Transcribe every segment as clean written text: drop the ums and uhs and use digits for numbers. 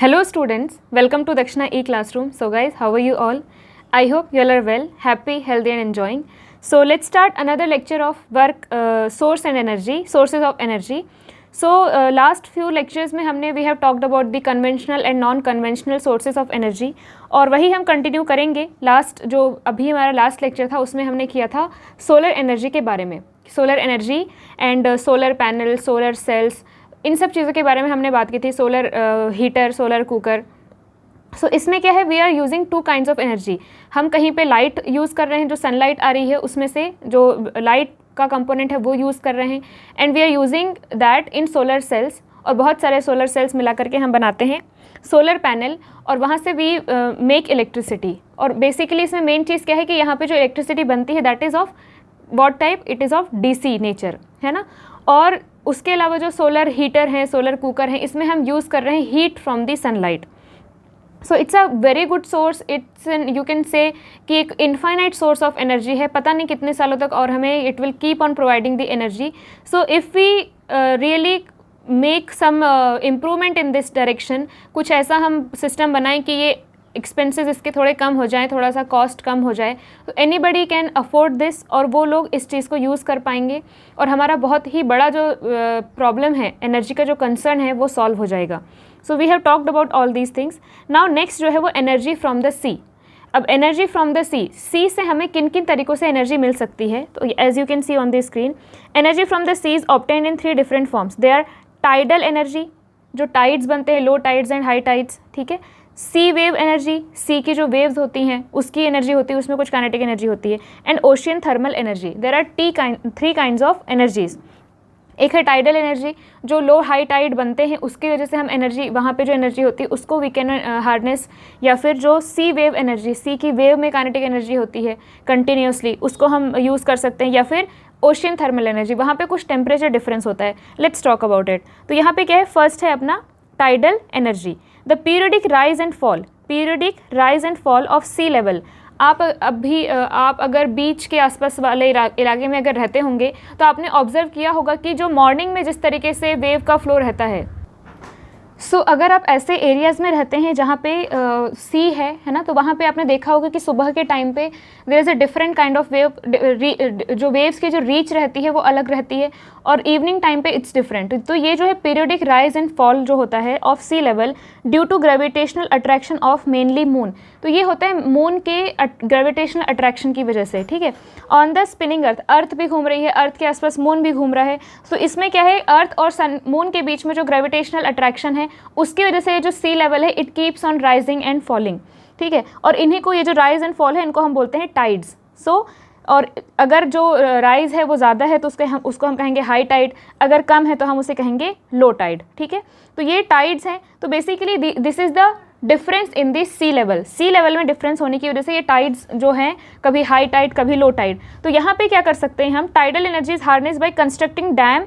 Hello students, welcome to Dakshina E-Classroom. So guys, how are you all? I hope you all are well, happy, healthy and enjoying. So let's start another lecture of work, source and energy, sources of energy. So last few lectures में हमने we have talked about the conventional and non-conventional sources of energy और वही हम continue करेंगे. Last जो अभी हमारा last lecture था उसमें हमने किया था solar energy के बारे में, solar energy and solar panel, solar cells, इन सब चीज़ों के बारे में हमने बात की थी. Solar heater, solar cooker. So इसमें क्या है, we are using two kinds of energy. हम कहीं पे लाइट यूज़ कर रहे हैं, जो सनलाइट आ रही है उसमें से जो लाइट का कंपोनेंट है वो यूज़ कर रहे हैं, and we are using that in solar cells. और बहुत सारे सोलर सेल्स मिला करके हम बनाते हैं सोलर पैनल और वहाँ से वी मेक इलेक्ट्रिसिटी. और बेसिकली इसमें मेन चीज़ क्या है कि यहाँ पे जो इलेक्ट्रिसिटी बनती है that is of what type, it is of DC nature, है ना. और उसके अलावा जो सोलर हीटर हैं, सोलर कुकर हैं, इसमें हम यूज़ कर रहे हैं heat from the sunlight. So it's a very good source. It's you can say कि एक इनफाइनाइट सोर्स ऑफ एनर्जी है, पता नहीं कितने सालों तक, और हमें it will keep on providing the energy. So if we really make some improvement in this direction, कुछ ऐसा हम सिस्टम बनाएं कि ये एक्सपेंसेस इसके थोड़े कम हो जाएं, थोड़ा सा कॉस्ट कम हो जाए, तो एनीबडी कैन अफोर्ड दिस और वो लोग इस चीज़ को यूज़ कर पाएंगे और हमारा बहुत ही बड़ा जो प्रॉब्लम है, एनर्जी का जो कंसर्न है, वो सॉल्व हो जाएगा. So we have talked about all these things. Now next जो है वो एनर्जी फ्रॉम द सी. अब एनर्जी फ्रॉम द सी से हमें किन किन तरीक़ों से एनर्जी मिल सकती है, तो as you can see on the screen, energy from the sea is obtained in 3 different forms. They are tidal energy, जो टाइड्स बनते हैं, low tides and high tides, ठीक है. सी वेव एनर्जी, सी की जो वेव्स होती हैं उसकी एनर्जी होती है, उसमें कुछ काइनेटिक एनर्जी होती है. And ocean thermal energy. There are 3 kinds of energies. एक है टाइडल एनर्जी, जो लो हाई टाइड बनते हैं उसकी वजह से हम एनर्जी, वहाँ पे जो एनर्जी होती है उसको वी कैन हार्नेस. या फिर जो सी वेव एनर्जी, सी की वेव में काइनेटिक एनर्जी होती है कंटिन्यूसली, उसको हम यूज़ कर सकते हैं. या फिर ओशियन थर्मल एनर्जी, वहाँ पे कुछ टेम्परेचर डिफरेंस होता है. Let's talk about it. तो यहाँ पे क्या है, फर्स्ट है अपना tidal energy. The periodic rise and fall, periodic rise and fall of sea level. आप अगर बीच के आसपास वाले इलाके में अगर रहते होंगे तो आपने ऑब्जर्व किया होगा कि जो मॉर्निंग में जिस तरीके से वेव का फ्लो रहता है, सो अगर आप ऐसे एरियाज़ में रहते हैं जहाँ पे सी है ना, तो वहाँ पे आपने देखा होगा कि सुबह के टाइम पे there is a different kind of wave, जो वेव्स की जो रीच रहती है वो अलग रहती है, और इवनिंग टाइम पे इट्स डिफरेंट. तो ये जो है पीरियडिक राइज एंड फॉल जो होता है of sea level due to gravitational attraction of mainly moon. तो ये होता है मून के ग्रेविटेशनल अट्रैक्शन की वजह से, ठीक है. ऑन द स्पिनिंग अर्थ, अर्थ भी घूम रही है, अर्थ के आसपास मून भी घूम रहा है. सो इसमें क्या है, अर्थ और सन, मून के बीच में जो ग्रेविटेशनल अट्रैक्शन है उसकी वजह से ये जो सी लेवल है it keeps on rising and falling, ठीक है. और इन्हीं को, ये जो राइज एंड फॉल है, इनको हम बोलते हैं टाइड्स. सो और अगर जो राइज है वो ज़्यादा है तो उसको हम कहेंगे हाई टाइड, अगर कम है तो हम उसे कहेंगे लो टाइड, ठीक है. तो ये टाइड्स हैं. तो basically this is the difference in this sea level. Sea level में डिफरेंस होने की वजह से ये टाइड्स जो हैं, कभी हाई टाइड कभी लो टाइड. तो यहाँ पे क्या कर सकते हैं हम, tidal energies harness by constructing dam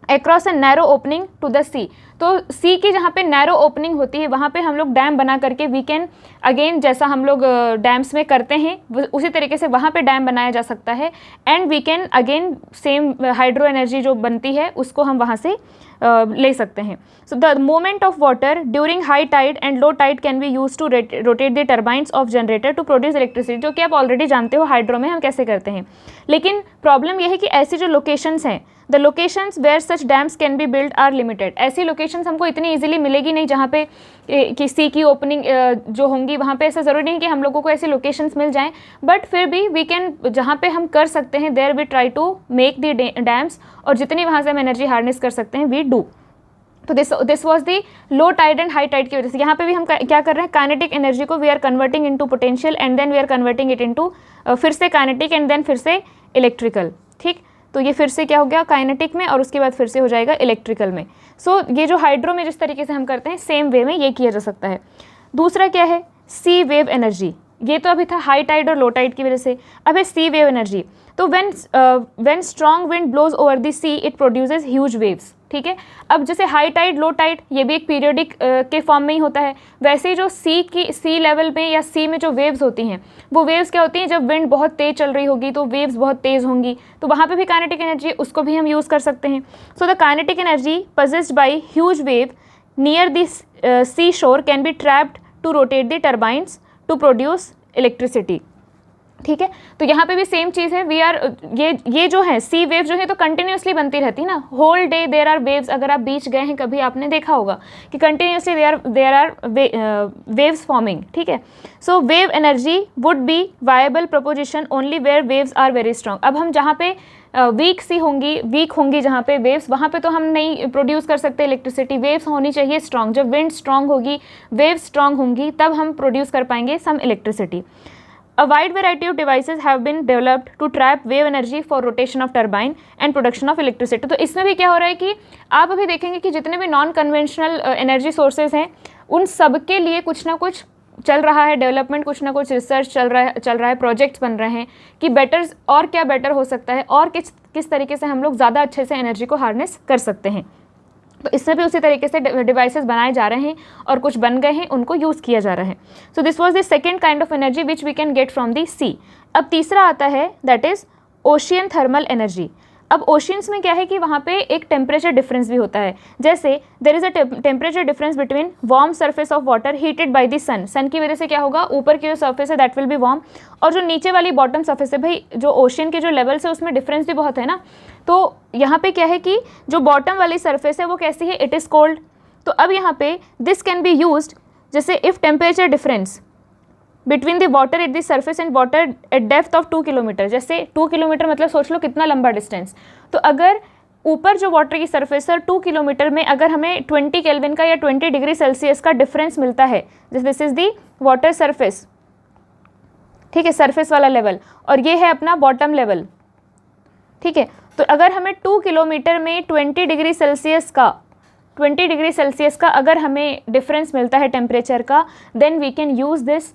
across a narrow opening to the sea. तो सी की जहाँ पे नैरो ओपनिंग होती है वहाँ पे हम लोग डैम बना करके वी कैन अगेन, जैसा हम लोग डैम्स में करते हैं उसी तरीके से वहाँ पे डैम बनाया जा सकता है. And we can again same hydro energy जो बनती है उसको हम वहाँ से ले सकते हैं. So the moment of water during high tide and low tide can be use to rotate the turbines of generator to produce electricity, जो कि आप ऑलरेडी जानते हो हाइड्रो में हम कैसे करते हैं. लेकिन प्रॉब्लम यह है कि ऐसी जो लोकेशंस हैं, the locations where such dams can be build are limited. ऐसी लोकेशंस हमको इतनी इजीली मिलेगी नहीं जहाँ पे कि सी की ओपनिंग जो होंगी वहाँ पे. ऐसा ज़रूरी नहीं कि हम लोगों को ऐसी लोकेशंस मिल जाएं, बट फिर भी वी कैन, जहाँ पे हम कर सकते हैं there we try to make the dams, और जितनी वहाँ से हम एनर्जी हार्नेस कर सकते हैं वी डू. तो this was the low tide and high tide की वजह से. यहाँ पे भी हम क्या कर रहे हैं, काइनेटिक एनर्जी को we are converting into potential and then we are converting it into फिर से काइनेटिक एंड देन फिर से इलेक्ट्रिकल, ठीक. तो ये फिर से क्या हो गया, काइनेटिक में, और उसके बाद फिर से हो जाएगा इलेक्ट्रिकल में. सो ये जो हाइड्रो में जिस तरीके से हम करते हैं सेम वे में ये किया जा सकता है. दूसरा क्या है, सी वेव एनर्जी. ये तो अभी था हाई टाइड और लो टाइड की वजह से. अब है सी वेव एनर्जी. तो when strong wind blows over the sea it produces huge waves, ठीक है. अब जैसे हाई टाइड लो टाइड ये भी एक पीरियडिक के फॉर्म में ही होता है, वैसे ही जो सी लेवल में या सी में जो वेव्स होती हैं वो वेव्स क्या होती हैं, जब विंड बहुत तेज़ चल रही होगी तो वेव्स बहुत तेज़ होंगी, तो वहाँ पे भी काइनेटिक एनर्जी, उसको भी हम यूज़ कर सकते हैं. So the kinetic energy possessed by huge wave near this sea shore can be trapped to rotate the turbines to produce electricity. ठीक है, तो यहाँ पे भी सेम चीज़ है, वी आर ये जो है सी वेव जो है तो कंटिन्यूसली बनती रहती है ना, whole day there are waves. अगर आप बीच गए हैं कभी आपने देखा होगा कि continuously there are waves forming. ठीक है, so wave energy would be viable proposition only where waves are very strong. अब हम जहाँ पे वीक होंगी जहाँ पे वेव्स, वहाँ पे तो हम नहीं प्रोड्यूस कर सकते इलेक्ट्रिसिटी। वेव्स होनी चाहिए स्ट्रॉन्ग, जब विंड स्ट्रॉन्ग होगी, वेव्स स्ट्रॉन्ग होंगी, तब हम प्रोड्यूस कर पाएंगे सम electricity. A wide variety of devices have been developed to trap wave energy for rotation of turbine and production of electricity। तो इसमें भी क्या हो रहा है कि आप अभी देखेंगे कि जितने भी नॉन कन्वेंशनल एनर्जी सोर्सेज हैं उन सब के लिए कुछ ना कुछ चल रहा है डेवलपमेंट, कुछ ना कुछ रिसर्च चल रहा है, प्रोजेक्ट्स बन रहे हैं कि बेटर और क्या बेटर हो सकता है और किस तरीके से हम लोग ज़्यादा अच्छे से एनर्जी को हार्नेस कर सकते हैं। तो इसमें भी उसी तरीके से डिवाइसेस बनाए जा रहे हैं और कुछ बन गए हैं, उनको यूज़ किया जा रहा है। So this was the second kind of energy which we can get from the sea. अब तीसरा आता है that is ocean thermal energy. अब ओशियंस में क्या है कि वहाँ पे एक टेम्परेचर डिफरेंस भी होता है। जैसे there is a temperature difference between warm surface of water heated by the sun. Sun की वजह से क्या होगा, ऊपर की जो सरफेस है दैट विल बी वार्म, और जो नीचे वाली बॉटम सरफेस है, भाई जो ओशियन के जो लेवल्स है उसमें डिफरेंस भी बहुत है ना। तो यहाँ पे क्या है कि जो बॉटम वाली सरफेस है वो कैसी है, इट इज़ कोल्ड। तो अब यहाँ पे दिस कैन बी यूज्ड, जैसे if temperature difference between the water at the surface and water at depth of 2 kilometre. जैसे 2 किलोमीटर मतलब सोच लो कितना लंबा डिस्टेंस। तो अगर ऊपर जो वाटर की सरफेस है 2 किलोमीटर में अगर हमें 20 केल्विन का या 20 डिग्री सेल्सियस का डिफरेंस मिलता है, जैसे this is the water surface, ठीक है, सरफेस वाला लेवल, और ये है अपना बॉटम लेवल। ठीक है, तो अगर हमें 2 किलोमीटर में 20 डिग्री सेल्सियस का अगर हमें डिफरेंस मिलता है टेम्परेचर का, then we can use this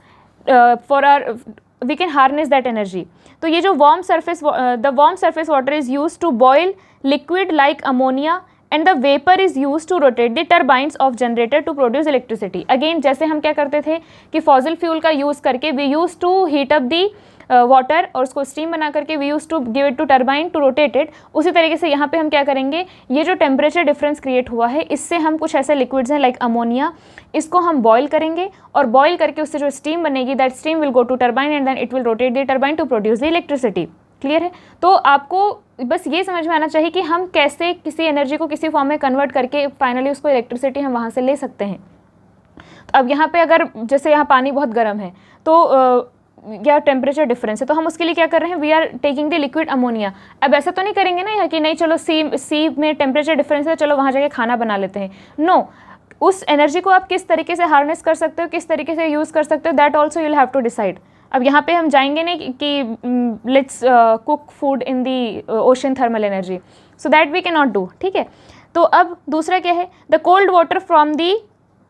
we can harness that energy। तो ये जो the warm surface water is used to boil liquid like ammonia and the vapor is used to rotate the turbines of generator to produce electricity। Again जैसे हम क्या करते थे कि fossil fuel का यूज़ करके we used to heat up the water और उसको स्टीम बना करके we use to give it to turbine to rotate it. उसी तरीके से यहाँ पे हम क्या करेंगे, ये जो टेम्परेचर डिफरेंस क्रिएट हुआ है इससे हम कुछ ऐसे लिक्विड्स हैं लाइक अमोनिया, इसको हम बॉयल करेंगे और बॉयल करके उससे जो स्टीम बनेगी that steam will go to turbine and then it will rotate the turbine to produce the electricity. Clear है? तो आपको बस ये समझ में आना चाहिए कि हम कैसे किसी एनर्जी को किसी फॉर्म में कन्वर्ट करके फाइनली उसको इलेक्ट्रिसिटी हम वहाँ से ले सकते हैं। तो अब यहाँ पे अगर जैसे यहाँ पानी बहुत गर्म है तो या टेम्परेचर डिफरेंस है, तो हम उसके लिए क्या कर रहे हैं, we are taking the liquid ammonia. अब ऐसा तो नहीं करेंगे ना कि नहीं चलो सी में टेम्परेचर डिफरेंस है, चलो वहाँ जाके खाना बना लेते हैं। नो, उस एनर्जी को आप किस तरीके से हार्नेस कर सकते हो, किस तरीके से यूज़ कर सकते हो, that also you will have to decide. अब यहाँ पे हम जाएंगे नहीं कि let's cook food in the ocean thermal energy, so that we can not do. ठीक है, तो अब दूसरा क्या है, the cold water from the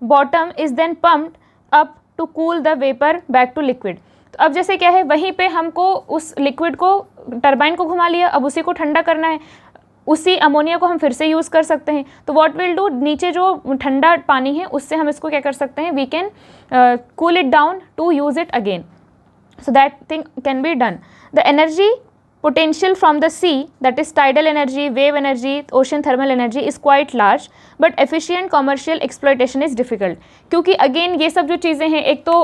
bottom is then pumped up to cool the vapour back to liquid. तो अब जैसे क्या है, वहीं पे हमको उस लिक्विड को टरबाइन को घुमा लिया, अब उसी को ठंडा करना है, उसी अमोनिया को हम फिर से यूज़ कर सकते हैं। तो व्हाट विल डू, नीचे जो ठंडा पानी है उससे हम इसको क्या कर सकते हैं, we can cool it down to use it again, so that thing can be done। The energy potential from the sea, that is tidal energy, wave energy, ocean thermal energy is quite large, but efficient commercial exploitation is difficult। क्योंकि again ये सब जो चीज़ें हैं, एक तो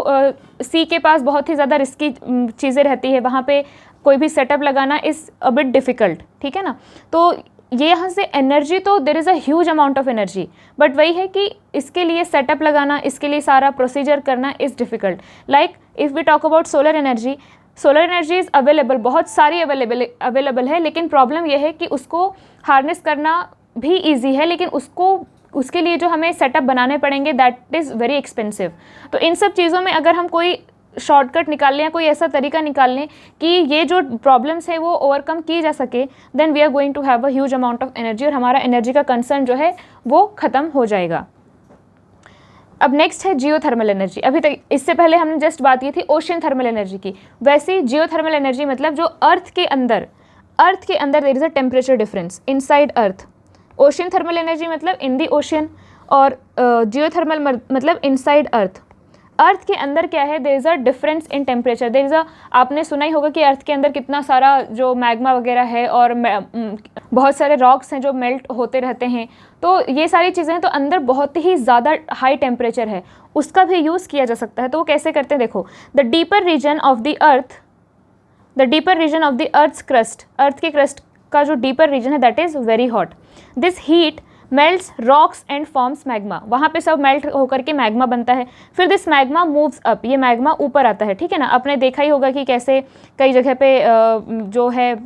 sea के पास बहुत ही ज़्यादा रिस्की चीज़ें रहती है, वहाँ पे कोई भी सेटअप लगाना इज़ अ बिट डिफ़िकल्ट। ठीक है ना, तो ये यहाँ से एनर्जी तो there is a huge amount of energy, but वही है कि इसके लिए सेटअप लगाना, इसके लिए सारा प्रोसीजर करना is difficult. Like if we talk about solar energy is available, बहुत सारी अवेलेबल है, लेकिन प्रॉब्लम यह है कि उसको हार्नेस करना भी ईजी है, लेकिन उसके लिए जो हमें सेटअप बनाने पड़ेंगे दैट इज़ वेरी एक्सपेंसिव। तो इन सब चीज़ों में अगर हम कोई शॉर्टकट निकाल लें, कोई ऐसा तरीका निकाल लें कि ये जो प्रॉब्लम्स है वो ओवरकम की जा सके, then we are going to have a huge amount of energy, और हमारा एनर्जी का कंसर्न जो है वो ख़त्म हो जाएगा। अब नेक्स्ट है जियोथर्मल एनर्जी। अभी तक इससे पहले हमने जस्ट बात की थी ओशन थर्मल एनर्जी की, वैसे जियोथर्मल एनर्जी मतलब जो अर्थ के अंदर there is a temperature difference inside earth. Ocean thermal energy मतलब इन दी ओशन, और जियोथर्मल मतलब इनसाइड अर्थ। अर्थ के अंदर क्या है, there is a difference in temperature, there is a, आपने सुना ही होगा कि अर्थ के अंदर कितना सारा जो मैग्मा वगैरह है और बहुत सारे रॉक्स हैं जो मेल्ट होते रहते हैं, तो ये सारी चीज़ें हैं, तो अंदर बहुत ही ज़्यादा हाई टेम्परेचर है, उसका भी यूज़ किया जा सकता है। तो वो कैसे करते हैं, देखो, the deeper region of the earth, the deeper region of the earth's crust, earth के क्रस्ट का जो डीपर रीजन है that is very hot, this heat melts rocks and forms magma, वहाँ पे सब मेल्ट होकर के मैग्मा बनता है। फिर दिस मैग्मा मूव्स अप, ये मैग्मा ऊपर आता है, ठीक है ना। आपने देखा ही होगा कि कैसे कई जगह पे जो है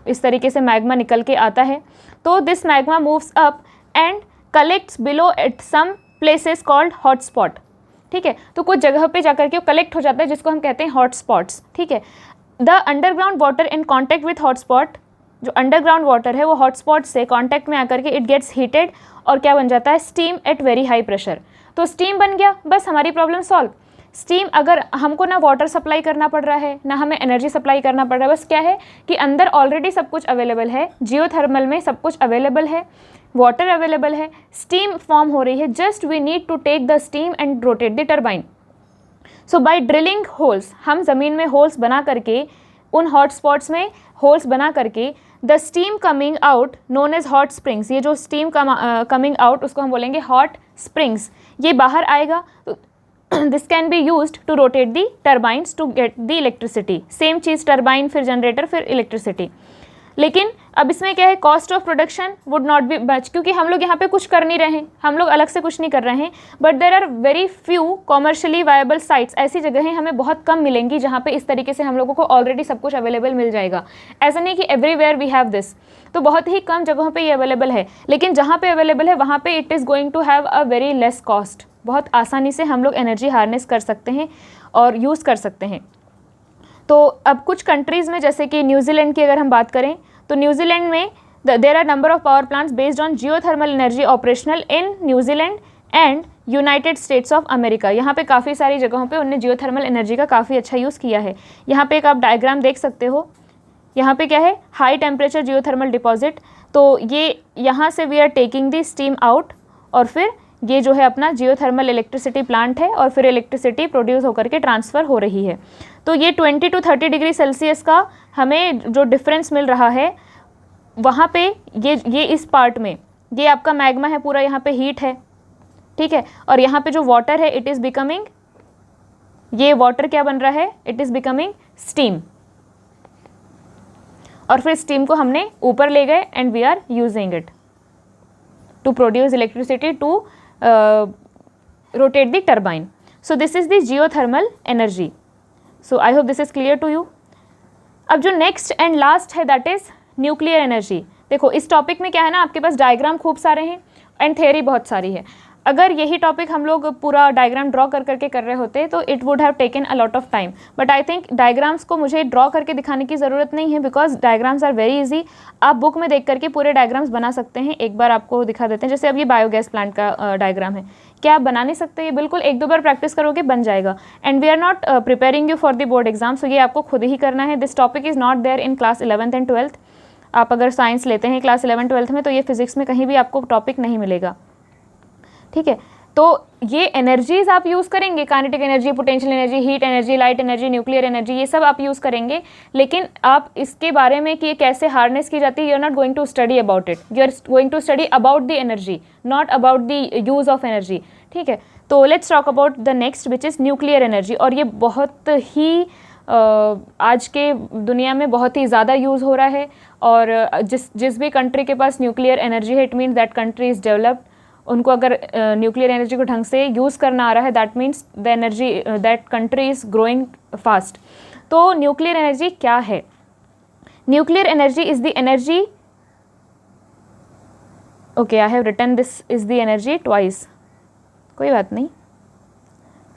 इस तरीके से मैग्मा निकल के आता है। तो this magma moves up and collects below at some places called hot spot, ठीक है। तो कुछ जगह पे जाकर के वो कलेक्ट हो जाता है जिसको हम कहते हैं हॉट स्पॉट्स, ठीक है। The underground water in contact with hot spot, जो अंडरग्राउंड वाटर है वो हॉट स्पॉट से कॉन्टैक्ट में आकर के इट गेट्स हीटेड और क्या बन जाता है, steam at very high pressure. तो स्टीम बन गया, बस हमारी प्रॉब्लम सॉल्व। स्टीम, अगर हमको ना वाटर सप्लाई करना पड़ रहा है ना हमें एनर्जी सप्लाई करना पड़ रहा है, बस क्या है कि अंदर ऑलरेडी सब कुछ अवेलेबल है, जियोथर्मल में सब कुछ अवेलेबल है, वाटर अवेलेबल है, स्टीम फॉर्म हो रही है, just we need to take the steam and rotate the turbine. So by drilling holes, हम ज़मीन में होल्स बना करके, उन हॉट स्पॉट्स में होल्स बना करके, the steam coming out known as hot springs, ये जो स्टीम कमिंग आउट उसको हम बोलेंगे हॉट स्प्रिंग्स, ये बाहर आएगा। तो this can be used to rotate the turbines to get the electricity, same चीज़, टर्बाइन फिर जनरेटर फिर इलेक्ट्रिसिटी। लेकिन अब इसमें क्या है, cost of production would not be much, क्योंकि हम लोग यहाँ पे कुछ कर नहीं रहे हैं, हम लोग अलग से कुछ नहीं कर रहे हैं, but there are very few commercially viable sites, ऐसी जगहें हमें बहुत कम मिलेंगी जहाँ पे इस तरीके से हम लोगों को ऑलरेडी सब कुछ अवेलेबल मिल जाएगा। ऐसा नहीं कि एवरीवेयर वी हैव दिस, तो बहुत ही कम जगहों पे ये अवेलेबल है, लेकिन जहाँ पे अवेलेबल है वहाँ पे it is going to have a very less cost, बहुत आसानी से हम लोग एनर्जी हार्नेस कर सकते हैं और यूज़ कर सकते हैं। तो अब कुछ कंट्रीज़ में, जैसे कि न्यूजीलैंड की अगर हम बात करें, तो न्यूजीलैंड में there are number of power plants based on geothermal energy operational in New Zealand and United States of America. यहाँ पे काफ़ी सारी जगहों पे उन्होंने जियोथर्मल एनर्जी का काफ़ी अच्छा यूज़ किया है। यहाँ पे एक आप डायग्राम देख सकते हो, यहाँ पे क्या है, हाई टेम्परेचर जियोथर्मल डिपॉजिट, तो ये यहाँ से we are taking the steam out, और फिर ये जो है अपना जियोथर्मल इलेक्ट्रिसिटी प्लांट है, और फिर इलेक्ट्रिसिटी प्रोड्यूस होकर के ट्रांसफ़र हो रही है। तो ये 20 to 30 डिग्री सेल्सियस का हमें जो डिफरेंस मिल रहा है वहाँ पे, ये इस पार्ट में ये आपका मैग्मा है पूरा, यहाँ पे हीट है, ठीक है, और यहाँ पे जो वाटर है इट इज़ बिकमिंग, ये वाटर क्या बन रहा है, इट इज़ बिकमिंग स्टीम, और फिर स्टीम को हमने ऊपर ले गए and we are using it to produce electricity to rotate the turbine. So this is the geothermal energy. So I hope this is clear to you. अब जो next and last है दैट इज़ न्यूक्लियर एनर्जी। देखो इस topic में क्या है ना, आपके पास डायग्राम खूब सारे हैं एंड थ्योरी बहुत सारी है। अगर यही टॉपिक हम लोग पूरा डायग्राम ड्रॉ कर करके कर रहे होते तो it would have taken a lot of time, but I think diagrams को मुझे ड्रॉ करके दिखाने की ज़रूरत नहीं है, because diagrams are very easy. आप बुक में देख करके पूरे डायग्राम्स बना सकते हैं। एक बार आपको दिखा देते हैं, जैसे अब ये बायोगैस प्लांट का डायग्राम है, क्या आप बना नहीं सकते? ये बिल्कुल एक दो बार प्रैक्टिस करोगे बन जाएगा। And we are not preparing you for the board exam, so ये आपको खुद ही करना है। This topic is not there in class 11th and 12th। आप अगर साइंस लेते हैं क्लास 11-12 में तो ये फिजिक्स में कहीं भी आपको टॉपिक नहीं मिलेगा, ठीक है। तो ये एनर्जीज आप यूज़ करेंगे, kinetic energy, potential energy, heat energy, light energy, nuclear energy, ये सब आप यूज़ करेंगे, लेकिन आप इसके बारे में कि ये कैसे हार्नेस की जाती है, you are not going to study about it, you are going to study about the energy, not about the use of energy, ठीक है। तो let's talk about the next which is nuclear energy. और ये बहुत ही आज के दुनिया में बहुत ही ज़्यादा यूज़ हो रहा है, और जिस भी कंट्री के पास न्यूक्लियर एनर्जी है, it means that country is developed. उनको अगर न्यूक्लियर एनर्जी को ढंग से यूज़ करना आ रहा है, that means the energy that country is growing fast. तो न्यूक्लियर एनर्जी क्या है? Nuclear energy is the energy, okay I have written this is the energy twice, कोई बात नहीं।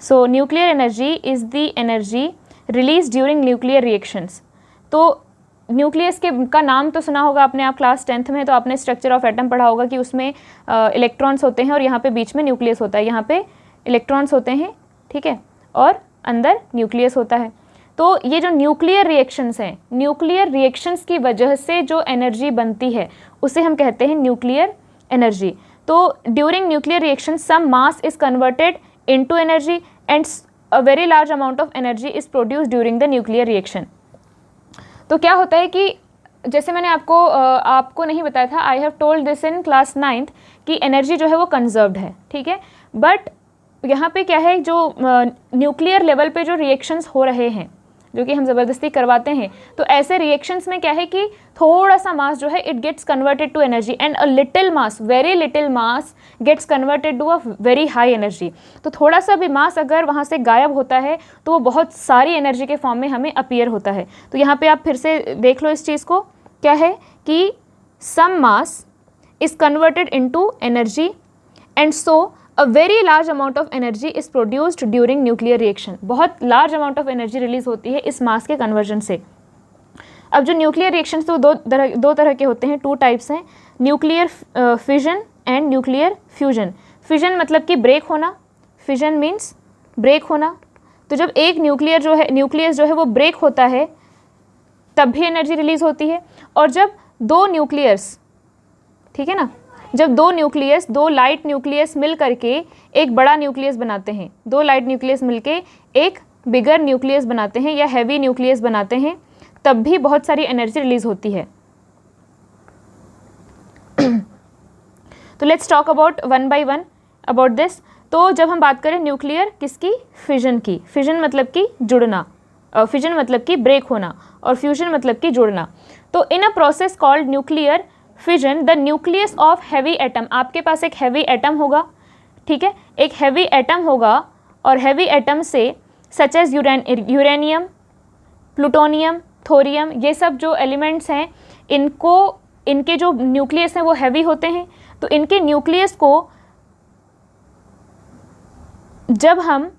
So nuclear energy is the energy release during nuclear reactions. तो nucleus के का नाम तो सुना होगा आपने, आप क्लास 10th में तो आपने स्ट्रक्चर ऑफ एटम पढ़ा होगा कि उसमें इलेक्ट्रॉन्स होते हैं और यहाँ पे बीच में न्यूक्लियस होता है, यहाँ पे इलेक्ट्रॉन्स होते हैं, ठीक है, और अंदर न्यूक्लियस होता है। तो ये जो न्यूक्लियर रिएक्शंस हैं, न्यूक्लियर रिएक्शंस की वजह से जो एनर्जी बनती है उसे हम कहते हैं न्यूक्लियर एनर्जी। तो during nuclear reaction some mass is converted into energy and a very large amount of energy is produced during the nuclear reaction. तो क्या होता है कि जैसे मैंने आपको नहीं बताया था, I have told this in class 9th कि एनर्जी जो है वो कंजर्व्ड है, ठीक है, बट यहाँ पे क्या है, जो न्यूक्लियर लेवल पे जो रिएक्शंस हो रहे हैं जो कि हम ज़बरदस्ती करवाते हैं, तो ऐसे रिएक्शंस में क्या है कि थोड़ा सा मास जो है it gets converted to energy and a little mass, very little mass gets converted to a very high energy. तो थोड़ा सा भी मास अगर वहाँ से गायब होता है तो वो बहुत सारी एनर्जी के फॉर्म में हमें अपीयर होता है. तो यहाँ पे आप फिर से देख लो इस चीज़ को, क्या है कि some mass is converted into energy and so a very large amount of energy is produced during nuclear reaction. बहुत large amount of energy release होती है इस मास के कन्वर्जन से. अब जो न्यूक्लियर रिएक्शन तो दो तरह के होते हैं, 2 टाइप्स हैं, nuclear fission and nuclear fusion. Fission मतलब कि ब्रेक होना, फिजन मीन्स ब्रेक होना. तो जब एक न्यूक्लियस जो है वो ब्रेक होता है तब भी एनर्जी रिलीज होती है. और जब दो न्यूक्लियस, ठीक है ना, जब दो लाइट न्यूक्लियस मिल करके एक बड़ा न्यूक्लियस बनाते हैं, 2 लाइट न्यूक्लियस मिलके एक बिगर न्यूक्लियस बनाते हैं या हैवी न्यूक्लियस बनाते हैं, तब भी बहुत सारी एनर्जी रिलीज होती है. तो let's talk about one by one about this. तो जब हम बात करें न्यूक्लियर किसकी, फिजन की, फिजन मतलब कि जुड़ना, फिजन मतलब कि ब्रेक होना, और फ्यूजन मतलब कि जुड़ना. तो in a process called nuclear fission the nucleus of heavy atom, आपके पास एक हैवी एटम होगा, ठीक है, एक हैवी एटम होगा और हैवी एटम से such as uranium, plutonium, thorium, ये सब जो एलिमेंट्स हैं इनके जो न्यूक्लियस हैं वो हैवी होते हैं. तो इनके न्यूक्लियस को जब हम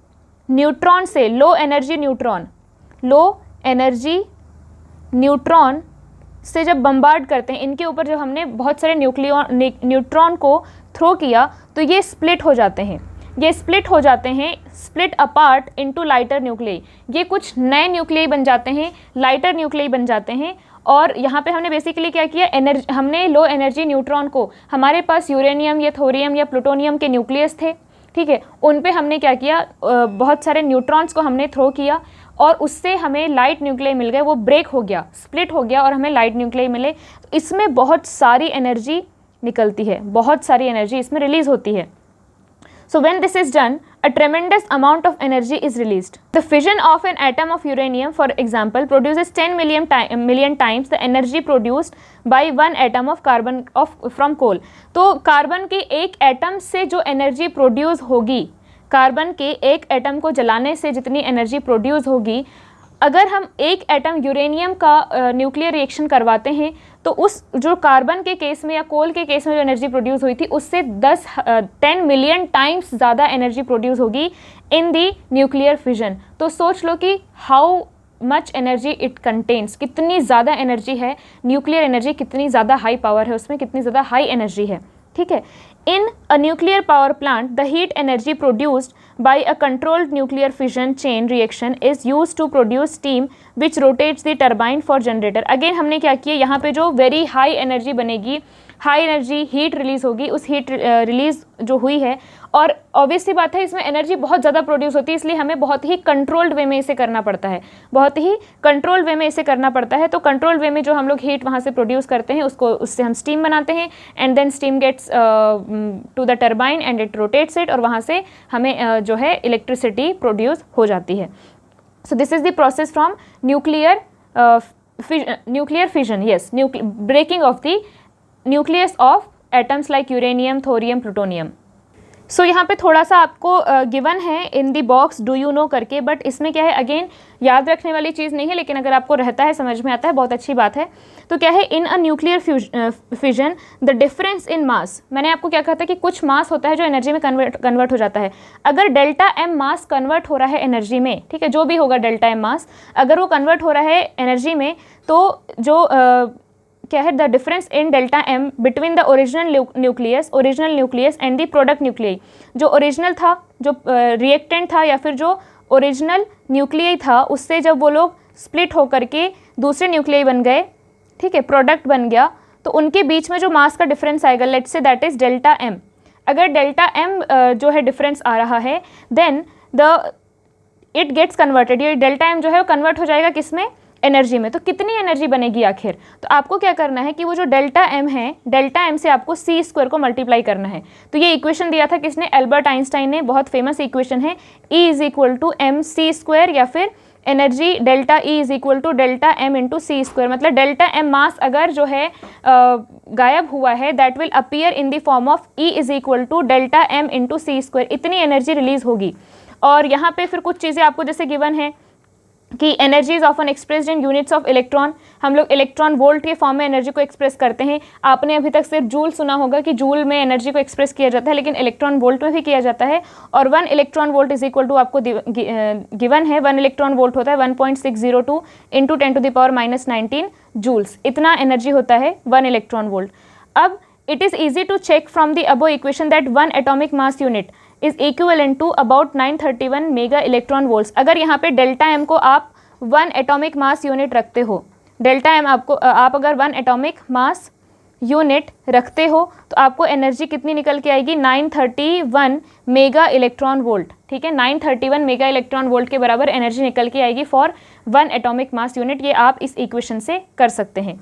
न्यूट्रॉन से, लो एनर्जी न्यूट्रॉन से जब बम्बार्ड करते हैं, इनके ऊपर जब हमने बहुत सारे न्यूट्रॉन को थ्रो किया तो ये स्प्लिट हो जाते हैं, split apart into lighter nuclei. ये कुछ नए न्यूक्लियाई बन जाते हैं, लाइटर न्यूक्लियाई बन जाते हैं. और यहाँ पे हमने बेसिकली क्या किया, हमने लो एनर्जी न्यूट्रॉन को, हमारे पास यूरेनियम या थोरियम या प्लूटोनियम के न्यूक्लियस थे, ठीक है, उन पे हमने क्या किया, बहुत सारे न्यूट्रॉन्स को हमने थ्रो किया और उससे हमें लाइट न्यूक्लियाई मिल गए, वो ब्रेक हो गया, स्प्लिट हो गया और हमें लाइट न्यूक्लियाई मिले. तो इसमें बहुत सारी एनर्जी निकलती है, बहुत सारी एनर्जी इसमें रिलीज होती है. So when this is done, a tremendous amount of energy is released. The fission of an atom of uranium, for example, produces 10 million times the energy produced by one atom of carbon from coal. तो carbon के एक atom से जो energy produce होगी, carbon के एक atom को जलाने से जितनी एनर्जी प्रोड्यूस होगी, अगर हम एक एटम यूरेनियम का न्यूक्लियर रिएक्शन करवाते हैं तो उस जो कार्बन के केस में या कोल के केस में जो एनर्जी प्रोड्यूस हुई थी उससे 10 मिलियन टाइम्स ज़्यादा एनर्जी प्रोड्यूस होगी इन दी न्यूक्लियर फिजन. तो सोच लो कि how much energy it contains, कितनी ज़्यादा एनर्जी है, न्यूक्लियर एनर्जी कितनी ज़्यादा हाई पावर है उसमें, कितनी ज़्यादा हाई एनर्जी है, ठीक है. In a nuclear power plant, the heat energy produced by a controlled nuclear fission chain reaction is used to produce steam which rotates the turbine for generator. Again हमने क्या किया, यहाँ पे जो very high energy बनेगी, high energy heat release होगी, उस heat release जो हुई है, और ऑब्वियसली बात है इसमें एनर्जी बहुत ज़्यादा प्रोड्यूस होती है, इसलिए हमें बहुत ही कंट्रोल्ड वे में इसे करना पड़ता है, बहुत ही कंट्रोल्ड वे में इसे करना पड़ता है. तो कंट्रोल्ड वे में जो हम लोग हीट वहाँ से प्रोड्यूस करते हैं उससे हम स्टीम बनाते हैं and then steam gets to the turbine and it rotates it, और वहाँ से हमें जो है इलेक्ट्रिसिटी प्रोड्यूस हो जाती है. So this is the process from nuclear fission, yes, breaking of the nucleus of atoms like uranium, thorium, plutonium. So यहाँ पे थोड़ा सा आपको गिवन है in the box do you know करके, बट इसमें क्या है, अगेन याद रखने वाली चीज़ नहीं है, लेकिन अगर आपको रहता है, समझ में आता है, बहुत अच्छी बात है. तो क्या है, in a nuclear fission the difference in mass, मैंने आपको क्या कहा था कि कुछ मास होता है जो एनर्जी में कन्वर्ट हो जाता है. अगर डेल्टा एम मास कन्वर्ट हो रहा है एनर्जी में, ठीक है, जो भी होगा डेल्टा एम मास, अगर वो कन्वर्ट हो रहा है एनर्जी में, तो जो क्या है, the difference in delta M between the original nucleus and the product nuclei, जो ओरिजिनल था, जो रिएक्टेंट था या फिर जो ओरिजिनल न्यूक्लियाई था, उससे जब वो लोग स्प्लिट होकर के दूसरे न्यूक्लियाई बन गए, ठीक है, प्रोडक्ट बन गया, तो उनके बीच में जो मास का डिफरेंस आएगा, let's say that is delta M. अगर डेल्टा एम जो है डिफरेंस आ रहा है, देन इट गेट्स कन्वर्टेड, ये डेल्टा एम जो है वो कन्वर्ट हो जाएगा किस में, एनर्जी में। तो कितनी एनर्जी बनेगी आखिर, तो आपको क्या करना है कि वो जो डेल्टा एम है, डेल्टा एम से आपको सी स्क्वायर को मल्टीप्लाई करना है। तो ये इक्वेशन दिया था किसने, एल्बर्ट आइंस्टाइन ने, बहुत फेमस इक्वेशन है, E is equal to M C square, या फिर energy delta E is equal to delta M into C square. मतलब डेल्टा एम मास अगर जो है गायब हुआ है, that will appear in the form of E is equal to delta M into C square, इतनी एनर्जी रिलीज होगी। और यहाँ पे फिर कुछ चीज़ें आपको जैसे गिवन है कि energy is often expressed in units of electron, हम लोग इलेक्ट्रॉन वोल्ट के फॉर्म में एनर्जी को एक्सप्रेस करते हैं। आपने अभी तक सिर्फ जूल सुना होगा कि जूल में एनर्जी को एक्सप्रेस किया जाता है, लेकिन इलेक्ट्रॉन वोल्ट में भी किया जाता है। और 1 electron volt is equal to आपको गिवन है, 1 इलेक्ट्रॉन वोल्ट होता है 1.602 इंटू 10⁻⁻19 जूल्स, इतना एनर्जी होता है 1 इलेक्ट्रॉन वोल्ट। अब it is easy to check from the above equation that 1 atomic mass unit is equivalent to about 931 mega electron volts. अगर यहाँ पे डेल्टा एम को आप 1 एटॉमिक मास यूनिट रखते हो, डेल्टा एम आप अगर 1 एटॉमिक मास यूनिट रखते हो, तो आपको एनर्जी कितनी निकल के आएगी, 931 मेगा इलेक्ट्रॉन वोल्ट। ठीक है, 931 मेगा इलेक्ट्रॉन वोल्ट के बराबर एनर्जी निकल के आएगी फॉर 1 एटॉमिक मास यूनिट। ये आप इस इक्वेशन से कर सकते हैं।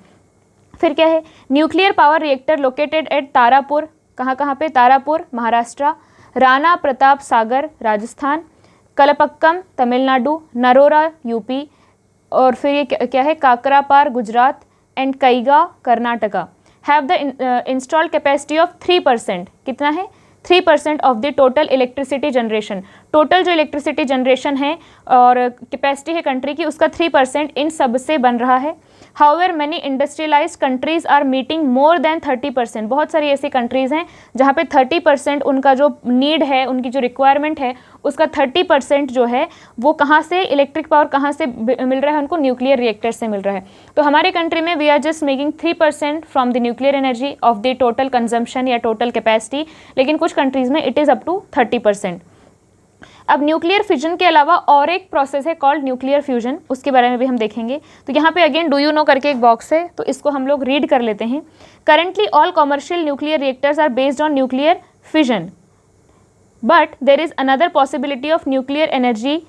फिर क्या है, nuclear power reactor located at Tarapur, कहाँ पे, तारापुर महाराष्ट्र, राणा प्रताप सागर राजस्थान, कलपक्कम तमिलनाडु, नरोरा यूपी, और फिर ये क्या है, Kakrapar Gujarat and Kaiga Karnataka, have the installed capacity of 3%, कितना है, 3% of the total electricity generation. Total जो इलेक्ट्रिसिटी जनरेशन है और कैपेसिटी है कंट्री की, उसका 3% इन सब से बन रहा है। However many industrialised countries are meeting more than 30%, बहुत सारी ऐसी कंट्रीज़ हैं जहाँ पे 30% उनका जो नीड है, उनकी जो रिक्वायरमेंट है, उसका 30% जो है वो कहाँ से, इलेक्ट्रिक पावर कहाँ से मिल रहा है उनको, न्यूक्लियर रिएक्टर से मिल रहा है। तो हमारे कंट्री में we are just making 3% from the nuclear energy of the total consumption या टोटल कैपेसिटी, लेकिन कुछ कंट्रीज़ में इट इज़ अप टू 30%। अब न्यूक्लियर फिजन के अलावा और एक प्रोसेस है कॉल्ड न्यूक्लियर फ्यूजन, उसके बारे में भी हम देखेंगे। तो यहाँ पे अगेन डू यू नो करके एक बॉक्स है, तो इसको हम लोग रीड कर लेते हैं। Currently all commercial nuclear reactors are based on nuclear fission, but there is another possibility of nuclear energy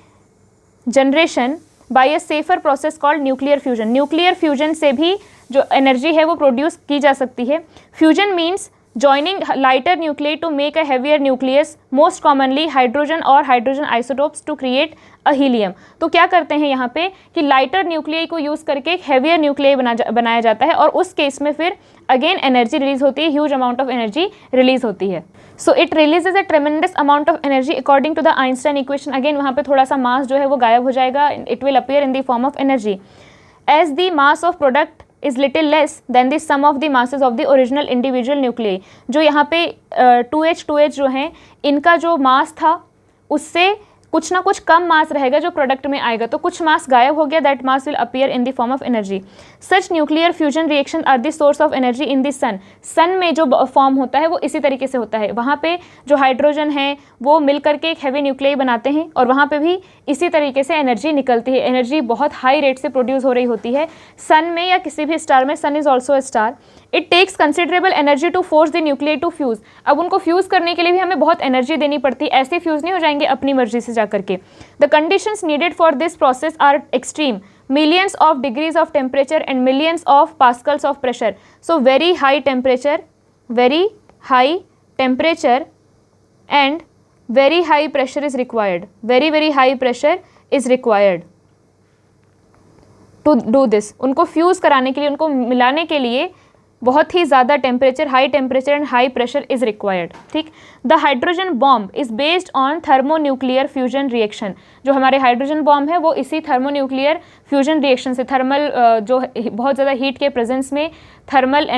generation by a safer process called nuclear fusion. Nuclear fusion से भी जो एनर्जी है वो प्रोड्यूस की जा सकती है। Fusion means joining lighter nuclei to make a heavier nucleus, most commonly hydrogen or hydrogen isotopes to create a helium। तो क्या करते हैं यहाँ पे कि लाइटर न्यूक्लियाई को यूज़ करके एक हेवियर न्यूक्लियाई बनाया जाता है, और उस केस में फिर अगेन एनर्जी रिलीज होती है, huge amount of energy release होती है। So it releases a tremendous amount of energy according to the Einstein equation. Again वहाँ पे थोड़ा सा मास जो है वो गायब हो जाएगा, it will appear in the form of energy as the mass of product is little less than the sum of the masses of the original individual nuclei। जो यहाँ पे 2H जो हैं, इनका जो मास था उससे कुछ ना कुछ कम मास रहेगा जो प्रोडक्ट में आएगा, तो कुछ मास गायब हो गया, that mass will appear in the form of energy. Such nuclear fusion reaction are the source of energy in the sun. Sun में जो फॉर्म होता है वो इसी तरीके से होता है, वहाँ पे जो हाइड्रोजन है वो मिल करके एक हैवी न्यूक्लियाई बनाते हैं, और वहाँ पे भी इसी तरीके से एनर्जी निकलती है। एनर्जी बहुत हाई रेट से प्रोड्यूस हो रही होती है सन में या किसी भी स्टार में, sun is also a star. It takes considerable energy to force the nuclei to fuse. अब उनको फ्यूज़ करने के लिए भी हमें बहुत एनर्जी देनी पड़ती है, ऐसे फ्यूज़ नहीं हो जाएंगे अपनी मर्जी से जा करके। The conditions needed for this process are extreme, millions of degrees of temperature and millions of pascals of pressure। So very high temperature and very high pressure is required, very high pressure is required to do this। उनको fuse कराने के लिए, उनको मिलाने के लिए बहुत ही ज़्यादा temperature, high temperature and high pressure is required. ठीक, the hydrogen bomb is based on thermonuclear fusion reaction. जो हमारे हाइड्रोजन बॉम्ब है वो इसी थर्मोन्यूक्लियर फ्यूजन रिएक्शन से, थर्मल जो बहुत ज़्यादा हीट के प्रेजेंस में थर्मल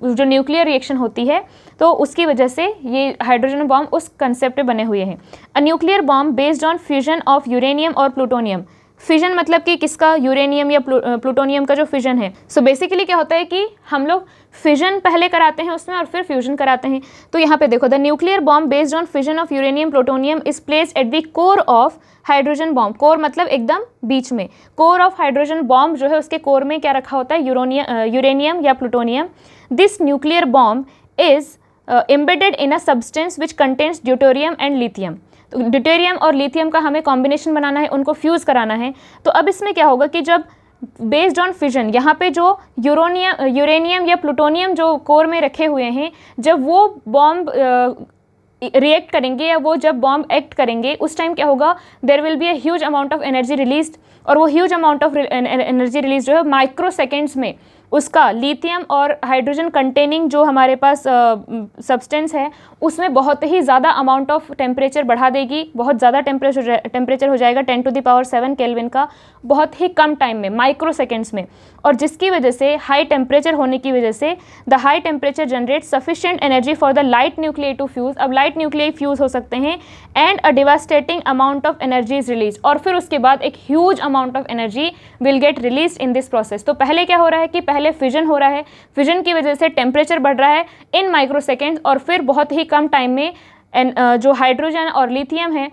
जो न्यूक्लियर रिएक्शन होती है, तो उसकी वजह से ये हाइड्रोजन बॉम्ब उस कंसेप्ट पे बने हुए हैं। A nuclear bomb based on fusion of uranium और प्लूटोनियम। फिजन मतलब कि किसका, यूरेनियम या प्लूटोनियम का जो फिजन है। सो बेसिकली क्या होता है कि हम लोग फिजन पहले कराते हैं उसमें और फिर फ्यूजन कराते हैं। तो यहाँ पे देखो, the nuclear bomb based on fission of uranium plutonium is placed at the core of hydrogen bomb. Core मतलब एकदम बीच में, कोर ऑफ हाइड्रोजन बॉम्ब जो है उसके कोर में क्या रखा होता है, यूरेनियम या plutonium. This nuclear bomb is embedded in a substance which contains deuterium and lithium. तो ड्यूटेरियम और लिथियम का हमें कॉम्बिनेशन बनाना है, उनको फ्यूज़ कराना है। तो अब इसमें क्या होगा कि जब बेस्ड ऑन फिजन यहाँ पे जो यूरेनियम या प्लूटोनियम जो कोर में रखे हुए हैं, जब वो बॉम्ब रिएक्ट करेंगे या वो जब बॉम्ब एक्ट करेंगे, उस टाइम क्या होगा, there will be a huge amount of energy released, और वो huge amount of energy release जो है माइक्रो सेकेंड्स में उसका लिथियम और हाइड्रोजन कंटेनिंग जो हमारे पास सब्सटेंस है उसमें बहुत ही ज़्यादा अमाउंट ऑफ टेम्परेचर बढ़ा देगी, बहुत ज़्यादा टेम्परेचर हो जाएगा 10⁻⁷ केल्विन का, बहुत ही कम टाइम में, माइक्रो सेकेंड्स में। और जिसकी वजह से हाई टेम्परेचर होने की वजह से the high temperature generate sufficient energy for the light nuclei to fuse. अब लाइट न्यूक्लियाई फ्यूज़ हो सकते हैं and a devastating amount of energy is release, और फिर उसके बाद एक huge amount of energy will get release in this process. तो पहले क्या हो रहा है कि पहले फिजन हो रहा है, फिजन की वजह से टेम्परेचर बढ़ रहा है इन माइक्रो सेकेंड्स, और फिर बहुत ही कम टाइम में जो हाइड्रोजन और लिथियम है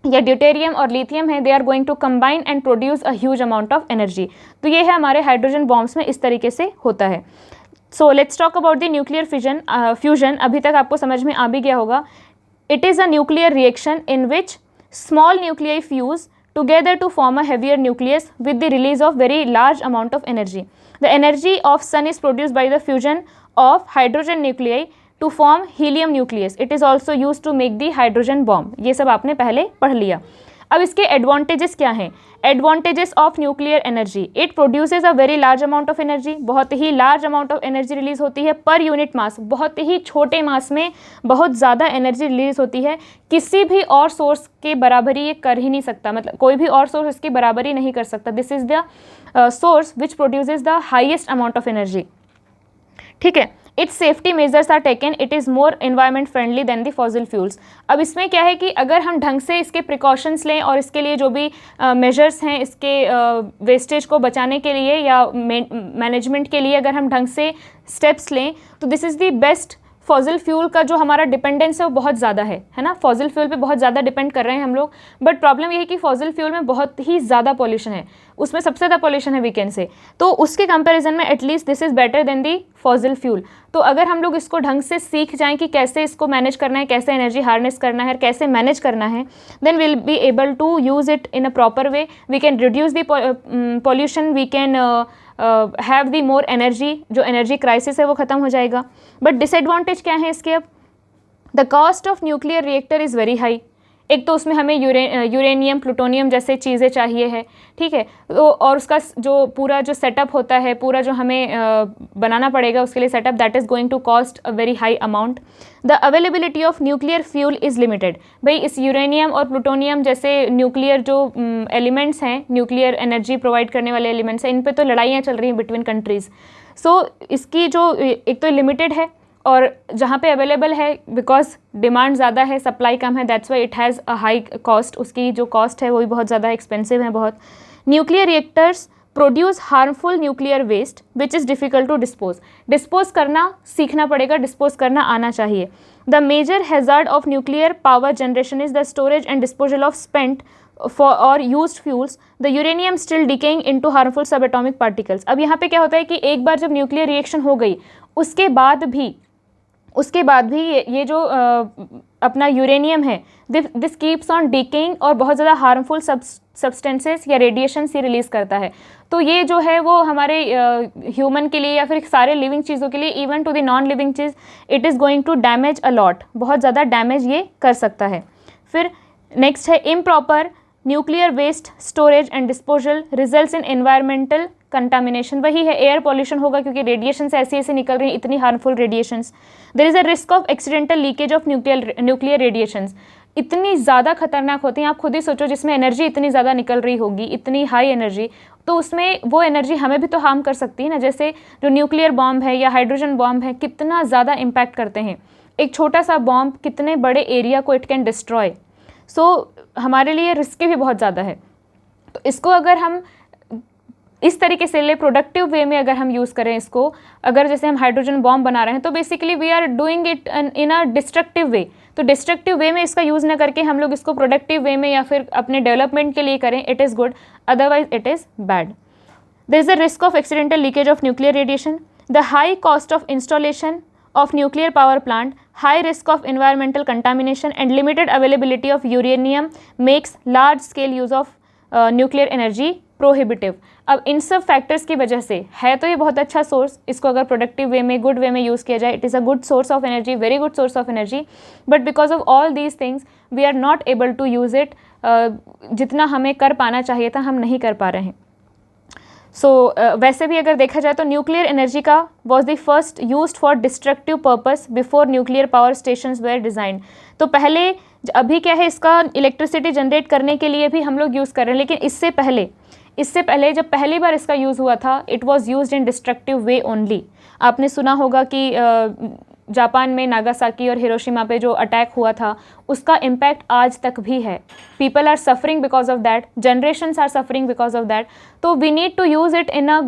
या ड्यूटेरियम और लिथियम है, they are going to combine and produce a huge amount of energy. तो ये है हमारे हाइड्रोजन बॉम्ब्स में इस तरीके से होता है। So let's talk about the nuclear fusion. अभी तक आपको समझ में आ भी गया होगा। It is a nuclear reaction in which small nuclei fuse together to form a heavier nucleus with the release of very large amount of energy. The energy of sun is produced by the fusion of hydrogen nuclei to form helium nucleus. It is also used to make the hydrogen bomb. ये सब आपने पहले पढ़ लिया। अब इसके advantages क्या हैं? Advantages of nuclear energy, it produces a very large amount of energy, बहुत ही large amount of energy release होती है पर यूनिट मास, बहुत ही छोटे मास में बहुत ज़्यादा एनर्जी रिलीज होती है। किसी भी और सोर्स के बराबरी ये कर ही नहीं सकता, मतलब कोई भी और सोर्स इसकी बराबरी नहीं कर सकता। This is the source which produces the highest amount of energy. ठीक है, it's safety measures are taken, it is more environment friendly than the fossil fuels. अब इसमें क्या है कि अगर हम ढंग से इसके प्रिकॉशंस लें और इसके लिए जो भी मेजर्स हैं इसके वेस्टेज को बचाने के लिए या मैनेजमेंट के लिए अगर हम ढंग से स्टेप्स लें, तो this is the best. Fossil fuel का जो हमारा डिपेंडेंस है वो बहुत ज़्यादा है ना, फॉसिल फ्यूल पे बहुत ज़्यादा डिपेंड कर रहे हैं हम लोग। बट प्रॉब्लम ये है कि फॉसिल फ्यूल में बहुत ही ज़्यादा पॉल्यूशन है, उसमें सबसे ज़्यादा पॉल्यूशन है वीकेंड से, तो उसके कंपैरिजन में at least this is better than the fossil fuel. तो अगर हम लोग इसको ढंग से सीख जाएं कि कैसे इसको मैनेज करना है, कैसे एनर्जी हार्नेस करना है, कैसे मैनेज करना है, then will be able to use it in a proper way. We can reduce the pollution, we can have the more energy, जो एनर्जी क्राइसिस है वो ख़त्म हो जाएगा। बट डिसएडवांटेज क्या है इसके? अब the cost of nuclear reactor is very high. एक तो उसमें हमें यूरेनियम प्लूटोनियम जैसे चीज़ें चाहिए है, ठीक है, तो और उसका जो पूरा जो सेटअप होता है, पूरा जो हमें बनाना पड़ेगा उसके लिए setup, that is going to cost a very high amount. The availability of nuclear fuel is limited. भाई इस यूरेनियम और प्लूटोनियम जैसे न्यूक्लियर जो एलिमेंट्स हैं, न्यूक्लियर एनर्जी प्रोवाइड करने वाले एलिमेंट्स हैं, इन पे तो लड़ाइयाँ चल रही हैं बिटवीन कंट्रीज़। सो इसकी जो एक तो लिमिटेड है, और जहाँ पे अवेलेबल है बिकॉज डिमांड ज़्यादा है, सप्लाई कम है, that's why it has a high cost. उसकी जो कॉस्ट है वो भी बहुत ज़्यादा एक्सपेंसिव है बहुत। Nuclear reactors produce harmful nuclear waste which is difficult to dispose करना सीखना पड़ेगा, डिस्पोज करना आना चाहिए। The major hazard of nuclear power generation is the storage and disposal of spent for और used fuels, the uranium still decaying into harmful sub atomic particles. अब यहाँ पे क्या होता है कि एक बार जब न्यूक्लियर रिएक्शन हो गई उसके बाद भी ये जो अपना यूरेनियम है, दिस कीप्स ऑन डिकेइंग और बहुत ज़्यादा हार्मफुल सब्सटेंसेस या रेडिएशन से रिलीज़ करता है। तो ये जो है वो हमारे ह्यूमन के लिए या फिर सारे लिविंग चीज़ों के लिए, even to the non living चीज़, it is going to damage a lot, बहुत ज़्यादा डैमेज ये कर सकता है। फिर नेक्स्ट है improper nuclear waste storage and disposal results in environmental contamination. वही है, एयर पॉल्यूशन होगा क्योंकि रेडिएशन ऐसे ऐसे निकल रही हैं, इतनी harmful radiations. There is a risk of accidental leakage of nuclear radiations. इतनी ज़्यादा खतरनाक होती हैं, आप खुद ही सोचो, जिसमें एनर्जी इतनी ज़्यादा निकल रही होगी, इतनी हाई एनर्जी, तो उसमें वो एनर्जी हमें भी तो हार्म कर सकती है ना। जैसे जो न्यूक्लियर बॉम्ब है या हाइड्रोजन बॉम्ब है, कितना ज़्यादा इम्पैक्ट करते हैं। एक छोटा सा बॉम्ब कितने बड़े एरिया को इट कैन डिस्ट्रॉय। सो हमारे लिए रिस्की भी बहुत ज़्यादा है। तो इसको अगर हम इस तरीके से ले, प्रोडक्टिव वे में अगर हम यूज़ करें इसको, अगर जैसे हम हाइड्रोजन बॉम्ब बना रहे हैं तो basically we are doing it in a destructive way. तो डिस्ट्रक्टिव वे में इसका यूज़ ना करके हम लोग इसको प्रोडक्टिव वे में या फिर अपने डेवलपमेंट के लिए करें, it is good, otherwise it is bad. There is a risk of accidental leakage of nuclear radiation, the high cost of installation of nuclear power plant, high risk of environmental contamination and limited availability of uranium makes large scale use of nuclear energy prohibitive. अब इन सब factors की वजह से है तो ये बहुत अच्छा सोर्स, इसको अगर प्रोडक्टिव वे में, गुड वे में यूज़ किया जाए, it is a good source of energy, very good source of energy, but because of all these things we are not able to use it. जितना हमें कर पाना चाहिए था हम नहीं कर पा रहे हैं. वैसे भी अगर देखा जाए तो न्यूक्लियर एनर्जी का was the first used for destructive purpose before nuclear power stations were designed. तो पहले, अभी क्या है, इसका इलेक्ट्रिसिटी जनरेट करने के लिए भी हम लोग यूज़ कर रहे हैं, लेकिन इससे पहले जब पहली बार इसका यूज़ हुआ था, it was used in destructive way only. आपने सुना होगा कि जापान में नागासाकी और हिरोशिमा पे जो अटैक हुआ था उसका इम्पैक्ट आज तक भी है. People are suffering because of that, generations are suffering because of that. तो we need to use it in a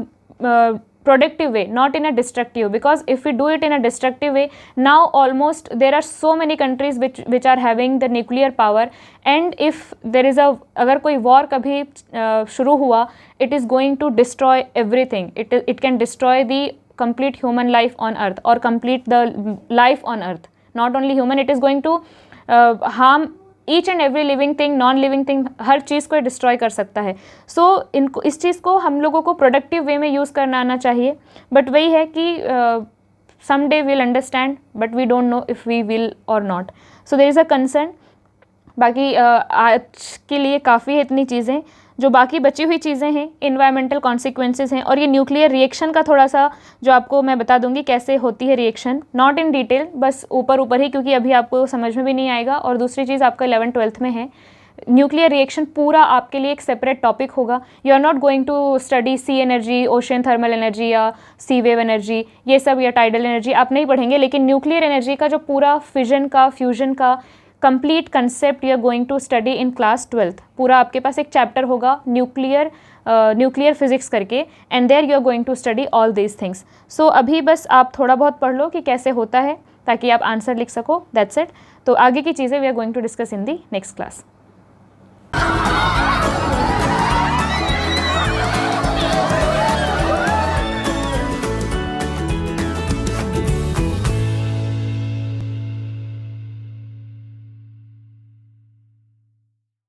productive way, not in a destructive, because if we do it in a destructive way, now almost there are so many countries which are having the nuclear power, and if there is अगर कोई war कभी शुरू हुआ, it is going to destroy everything. It can destroy the complete human life on earth or complete the life on earth. Not only human, it is going to harm each and every living thing, non living thing, हर चीज़ को destroy कर सकता है. इनको, इस चीज़ को हम लोगों को प्रोडक्टिव वे में यूज़ करना आना चाहिए. बट वही है कि some day will understand, but we don't know if we will और not. So there is a concern. बाकी आज के लिए काफ़ी है इतनी चीज़ें. जो बाकी बची हुई चीज़ें हैं, इन्वायरमेंटल कॉन्सिक्वेंसेज हैं, और ये न्यूक्लियर रिएक्शन का थोड़ा सा जो आपको मैं बता दूंगी कैसे होती है रिएक्शन, नॉट इन डिटेल, बस ऊपर ही, क्योंकि अभी आपको समझ में भी नहीं आएगा. और दूसरी चीज़ आपका 11th-12th में है. न्यूक्लियर रिएक्शन पूरा आपके लिए एक सेपरेट टॉपिक होगा. You are not going to study sea energy, ocean thermal energy या सी वेव एनर्जी, ये सब, या टाइडल एनर्जी आप नहीं पढ़ेंगे. लेकिन न्यूक्लियर एनर्जी का जो पूरा फिजन का, फ्यूजन का complete concept you are going to study in class 12th. पूरा आपके पास एक चैप्टर होगा न्यूक्लियर फिजिक्स करके, and there you are going to study all these things. So अभी बस आप थोड़ा बहुत पढ़ लो कि कैसे होता है, ताकि आप आंसर लिख सको. That's it. तो आगे की चीज़ें we are going to discuss in the next class.